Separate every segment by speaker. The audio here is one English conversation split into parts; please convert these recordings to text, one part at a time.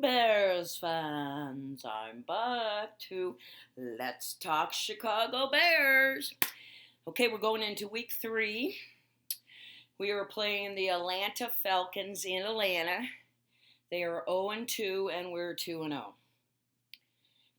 Speaker 1: Bears fans, I'm back to Let's Talk Chicago Bears. Okay, we're going into week 3. We are playing the Atlanta Falcons in Atlanta. They are 0-2 and we're 2-0.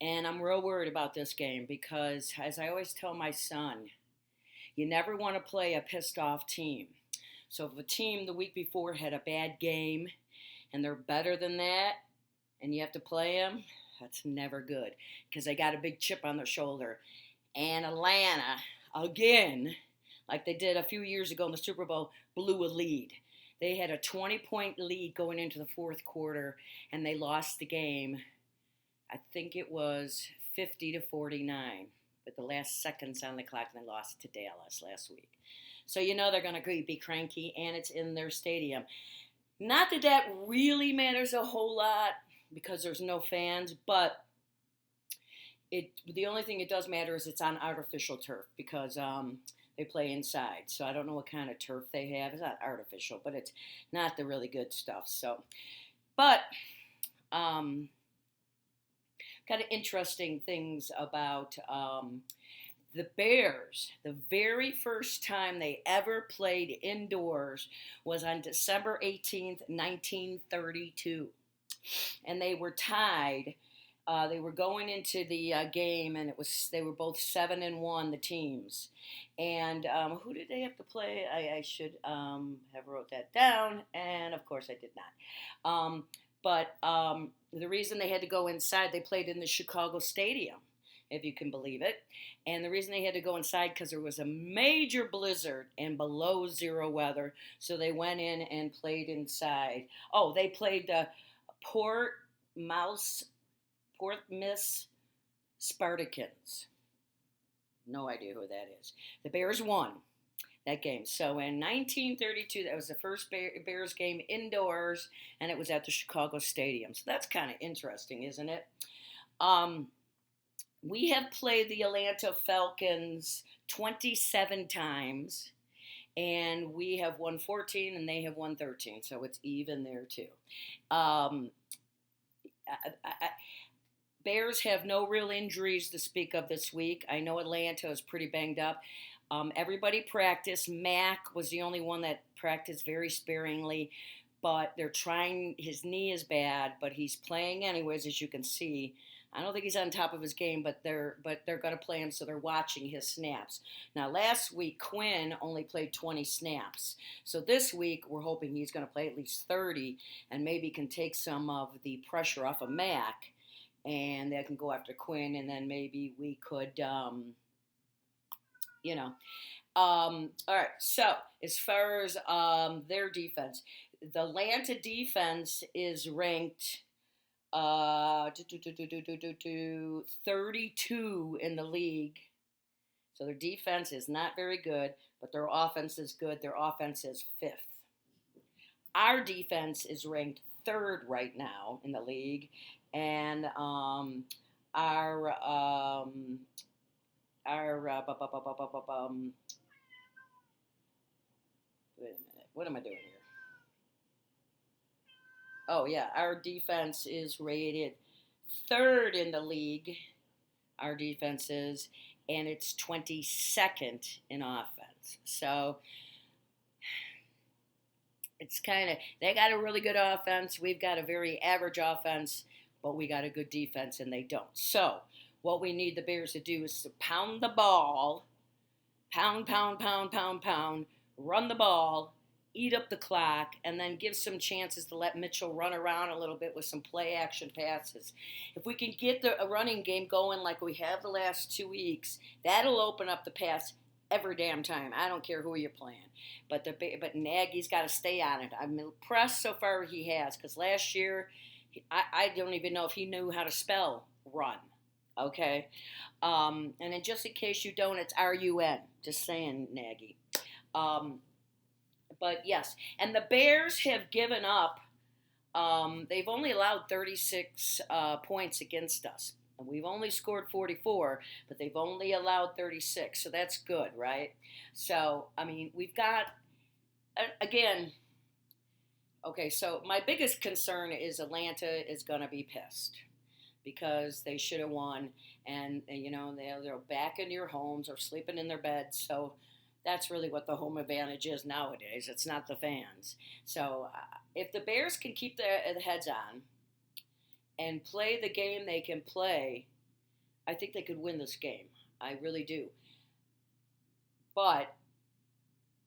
Speaker 1: And I'm real worried about this game because, as I always tell my son, you never want to play a pissed off team. So if a team the week before had a bad game and they're better than that, and you have to play them, that's never good because they got a big chip on their shoulder. And Atlanta, again, like they did a few years ago in the Super Bowl, blew a lead. They had a 20-point lead going into the fourth quarter, and they lost the game. I think it was 50-49 with the last seconds on the clock, and they lost to Dallas last week. So you know they're going to be cranky, and it's in their stadium. Not that that really matters a whole lot because there's no fans, but the only thing it does matter is it's on artificial turf because they play inside. So I don't know what kind of turf they have. It's not artificial, but it's not the really good stuff. So, but kind of interesting things about the Bears. The very first time they ever played indoors was on December 18th, 1932. And they were tied. They were going into the game, and they were both 7-1, the teams. And who did they have to play? I should have wrote that down, and of course I did not. But the reason they had to go inside, they played in the Chicago Stadium, if you can believe it. And the reason they had to go inside because there was a major blizzard and below zero weather, so they went in and played inside. Oh, they played the Port Miss Spartacans. No idea who that is. The Bears won that game. So in 1932, that was the first Bears game indoors, and it was at the Chicago Stadium. So that's kind of interesting, isn't it? We have played the Atlanta Falcons 27 times, and we have won 14, and they have won 13, so it's even there too. Bears have no real injuries to speak of this week. I know Atlanta is pretty banged up. Everybody practiced. Mac was the only one that practiced very sparingly, but they're trying. His knee is bad, but he's playing anyways, as you can see. I don't think he's on top of his game, but they're going to play him, so they're watching his snaps. Now, last week, Quinn only played 20 snaps. So this week, we're hoping he's going to play at least 30 and maybe can take some of the pressure off of Mac, and they can go after Quinn, and then maybe we could, all right, so as far as their defense, the Atlanta defense is ranked 32 in the league. So their defense is not very good, but their offense is good. Their offense is 5th. Our defense is ranked 3rd right now in the league, and our wait a minute, what am I doing here? Oh, yeah, our defense is rated 3rd in the league, our defense is, and it's 22nd in offense. So it's kind of, they got a really good offense. We've got a very average offense, but we got a good defense, and they don't. So what we need the Bears to do is to pound the ball, pound, run the ball, eat up the clock, and then give some chances to let Mitchell run around a little bit with some play-action passes. If we can get a running game going like we have the last 2 weeks, that'll open up the pass every damn time. I don't care who you're playing. But Nagy's got to stay on it. I'm impressed so far he has, because last year, I don't even know if he knew how to spell run. Okay? And then just in case you don't, it's R-U-N. Just saying, Nagy. But yes, and the Bears have given up. They've only allowed 36 points against us. And we've only scored 44, but they've only allowed 36. So that's good, right? So, I mean, we've got, again, Okay, so my biggest concern is Atlanta is going to be pissed because they should have won, and they're back in your homes or sleeping in their beds. So that's really what the home advantage is nowadays. It's not the fans. So if the Bears can keep their heads on and play the game they can play, I think they could win this game. I really do. But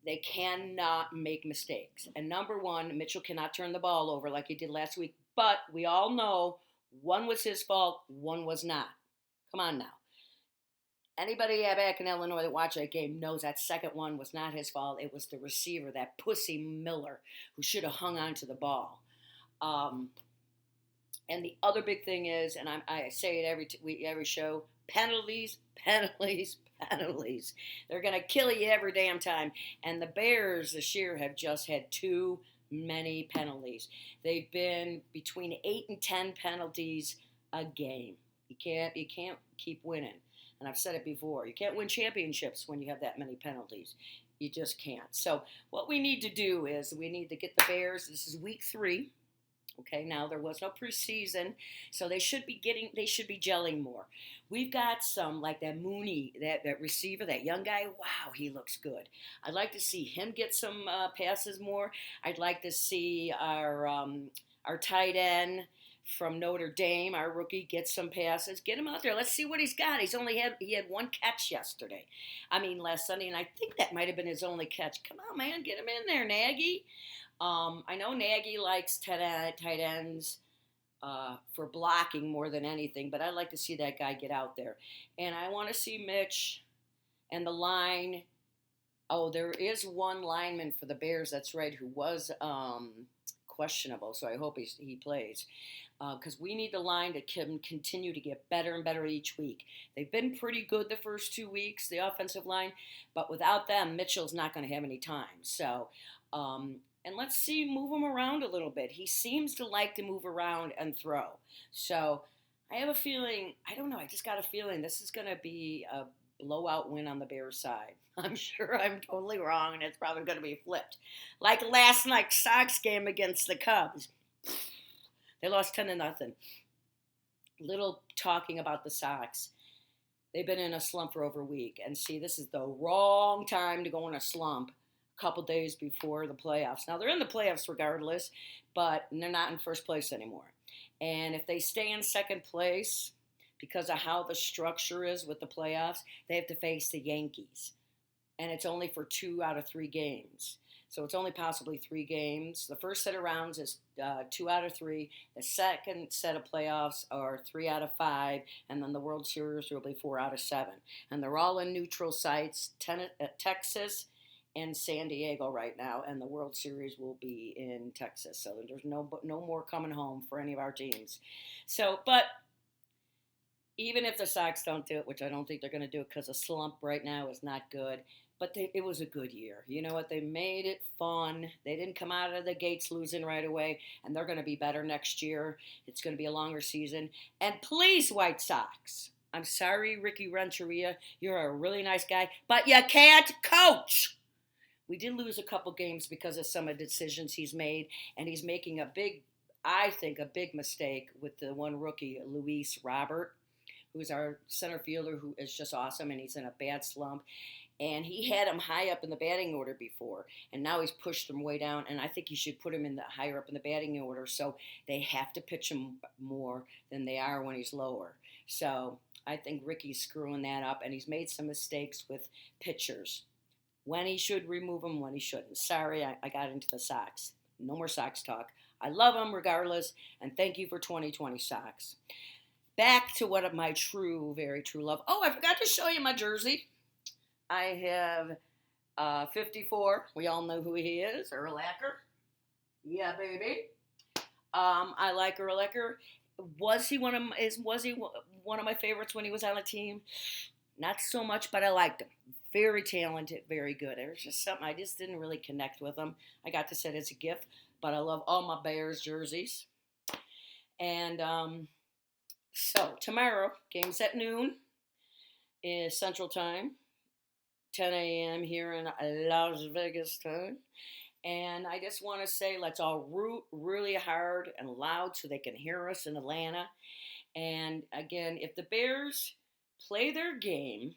Speaker 1: they cannot make mistakes. And number one, Mitchell cannot turn the ball over like he did last week. But we all know one was his fault, one was not. Come on now. Anybody back in Illinois that watched that game knows that second one was not his fault. It was the receiver, that pussy Miller, who should have hung on to the ball. And the other big thing is, and I say it every show, penalties, penalties, penalties. They're going to kill you every damn time. And the Bears this year have just had too many penalties. They've been between 8 and 10 penalties a game. You can't keep winning. And I've said it before. You can't win championships when you have that many penalties. You just can't. So what we need to do is we need to get the Bears. This is week 3. Okay, now there was no preseason, so they should be gelling more. We've got some, like that Mooney, that receiver, that young guy. Wow, he looks good. I'd like to see him get some passes more. I'd like to see our tight end from Notre Dame, our rookie, get some passes. Get him out there. Let's see what he's got. He had one catch yesterday. Last Sunday, and I think that might have been his only catch. Come on, man, get him in there, Nagy. I know Nagy likes tight ends for blocking more than anything, but I'd like to see that guy get out there. And I want to see Mitch and the line. Oh, there is one lineman for the Bears, that's right, who was questionable, so I hope he plays. Because we need the line to continue to get better and better each week. They've been pretty good the first 2 weeks, the offensive line, but without them, Mitchell's not going to have any time. So, and let's move him around a little bit. He seems to like to move around and throw. So I have a feeling, I don't know, I just got a feeling this is going to be a blowout win on the Bears side. I'm sure I'm totally wrong, and it's probably going to be flipped. Like last night's Sox game against the Cubs. They lost 10-0. Little talking about the Sox. They've been in a slump for over a week. And see, this is the wrong time to go in a slump a couple days before the playoffs. Now, they're in the playoffs regardless, but they're not in first place anymore. And if they stay in second place, because of how the structure is with the playoffs, they have to face the Yankees. And it's only for 2 out of 3 games. So it's only possibly 3 games. The first set of rounds is 2 out of 3. The second set of playoffs are 3 out of 5. And then the World Series will be 4 out of 7. And they're all in neutral sites, Texas and San Diego right now. And the World Series will be in Texas. So there's no more coming home for any of our teams. So, but even if the Sox don't do it, which I don't think they're going to do it because the slump right now is not good, but it was a good year. You know what? They made it fun. They didn't come out of the gates losing right away, and they're going to be better next year. It's going to be a longer season. And please, White Sox, I'm sorry, Ricky Renteria, you're a really nice guy, but you can't coach. We did lose a couple games because of some of the decisions he's made, and he's making a big mistake with the one rookie, Luis Robert, who's our center fielder, who is just awesome, and he's in a bad slump. And he had him high up in the batting order before, and now he's pushed him way down, and I think you should put him in the higher up in the batting order, so they have to pitch him more than they are when he's lower. So I think Ricky's screwing that up, and he's made some mistakes with pitchers. When he should remove them, when he shouldn't. Sorry, I got into the Sox. No more Sox talk. I love them regardless, and thank you for 2020 Sox. Back to what of my very true love. Oh, I forgot to show you my jersey. I have 54. We all know who he is, Urlacher. Yeah, baby. I like Urlacher. Was he one of my favorites when he was on the team? Not so much, but I liked him. Very talented, very good. There was just something I just didn't really connect with him. I got to say it as a gift, but I love all my Bears jerseys. And so tomorrow, game's at noon is Central Time. 10 a.m. here in Las Vegas time. And I just want to say, let's all root really hard and loud so they can hear us in Atlanta. And again, if the Bears play their game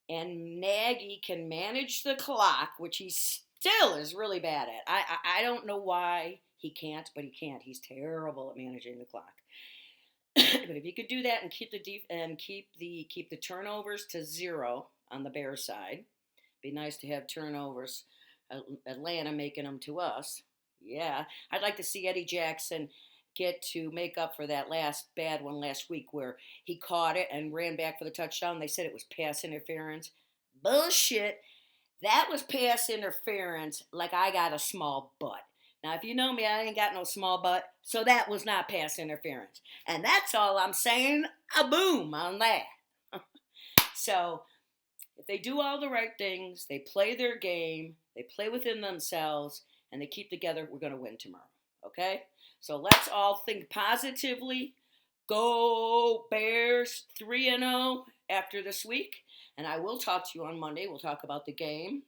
Speaker 1: and Nagy can manage the clock, which he still is really bad at. I don't know why he can't, but he can't. He's terrible at managing the clock. But if you could do that and keep the turnovers to 0 on the Bears side, be nice to have turnovers. Atlanta making them to us. Yeah, I'd like to see Eddie Jackson get to make up for that last bad one last week where he caught it and ran back for the touchdown. They said it was pass interference. Bullshit. That was pass interference like I got a small butt. Now, if you know me, I ain't got no small butt, so that was not pass interference. And that's all I'm saying. A boom on that. So, if they do all the right things, they play their game, they play within themselves, and they keep together, we're going to win tomorrow. Okay? So let's all think positively. Go Bears 3-0 after this week. And I will talk to you on Monday. We'll talk about the game.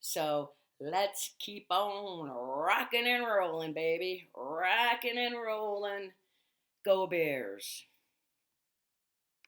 Speaker 1: So let's keep on rocking and rolling, baby. Rocking and rolling. Go Bears.